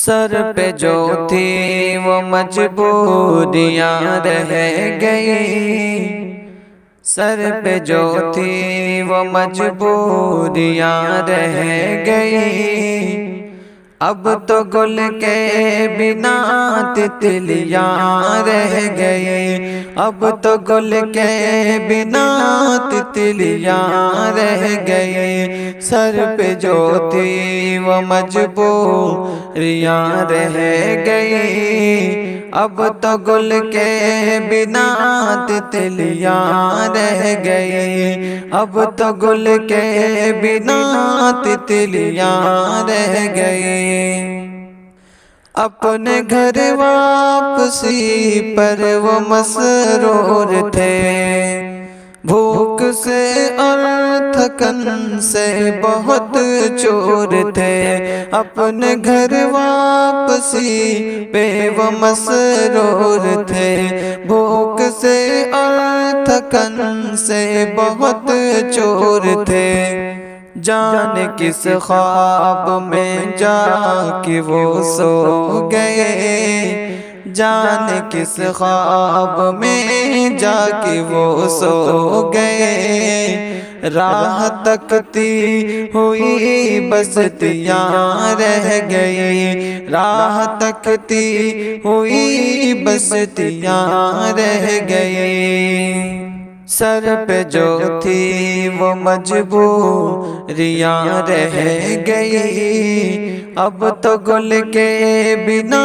سر پہ جو تھی وہ مجبوریاں رہ گئی، سر پہ جو تھی وہ مجبوریاں رہ گئی، اب تو گل کے بنا تتلیاں رہ گئی، اب تو گل کے بنا تتلیاں رہ گئی، سر پہ جو تھی وہ مجبوریاں رہ گئی، اب تو گل کے بنا تتلیاں رہ گئی، اب تو گل کے بنا تتلیاں رہ گئی۔ اپنے گھر واپسی پر وہ مسرور تھے، بھوک سے اور تھکن سے بہت چور تھے، اپنے گھر واپسی پہ وہ مسرور تھے، بھوک سے اور تھکن سے بہت چور تھے، جانے کس خواب میں جا کے وہ سو گئے، جانے کس خواب میں جا کے وہ سو گئے، راہ تکتی ہوئی بستیاں رہ گئی، راہ تکتی ہوئی بستیاں رہ گئی، سر پہ جو تھی وہ مجبوریاں رہ گئی، اب تو گل کے بنا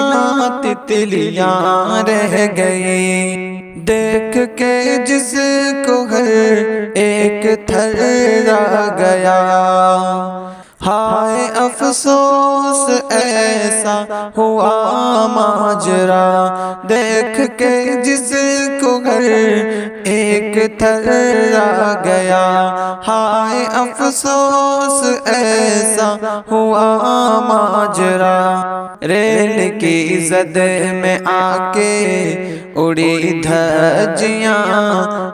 تتلیاں رہ گئی، دیکھ کے جس کو ہر ایک تھرا گیا، ہائے افسوس ایسا ہوا ماجرا، دیکھ کے جس کو ہر ایک تھرا گیا، ہائے افسوس ایسا ہوا ماجرا، ریل کی زد میں آ کے اڑی دھجیاں،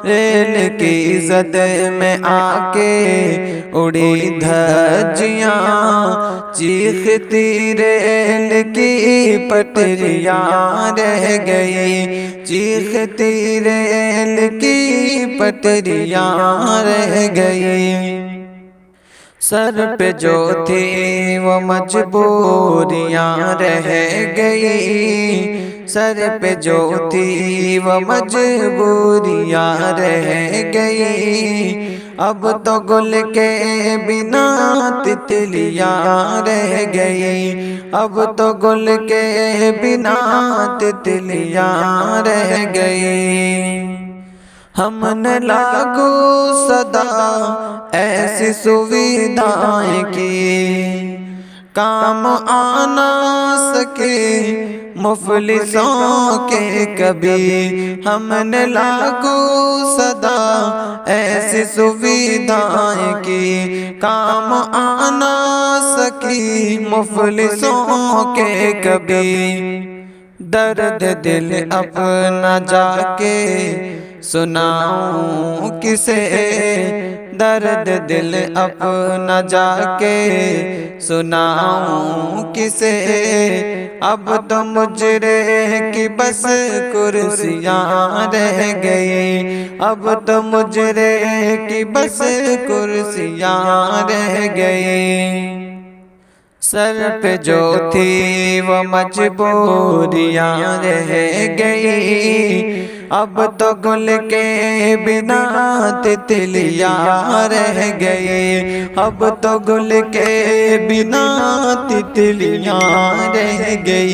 ریل کی زد میں آ کے اڑی دھجیاں، چیختی ریل کی پٹریاں رہ گئی، چیختی ریل کی پٹریاں رہ گئی، سر پہ جو تھی وہ مجبوریاں رہ گئی، سر پہ جو تھی وہ مجبوریاں رہ گئی، اب تو گل کے بنا تتلیاں رہ گئی، اب تو گل کے بنا تتلیاں رہ گئی، ہم نے لاگو صدا ایسی سویدھائیں کی، کام آنا سکے مفلسوں کے کبھی، ہم نے لاگو صدا ایسی سویدھائیں کی، کام آنا سکی مفلسوں کے کبھی، درد دل اپنا جا کے سناؤں کسے، درد دل اپنا جا کے سناؤں کسے، اب تو مجرے کی بس کرسیاں رہ گئی، اب تو مجرے کی بس کرسیاں رہ گئی، سر پہ جو تھی وہ مجبوریاں رہ گئی، اب تو گل کے بنا تتلیاں رہ گئی، اب تو گل کے بنا تتلیاں رہ گئی۔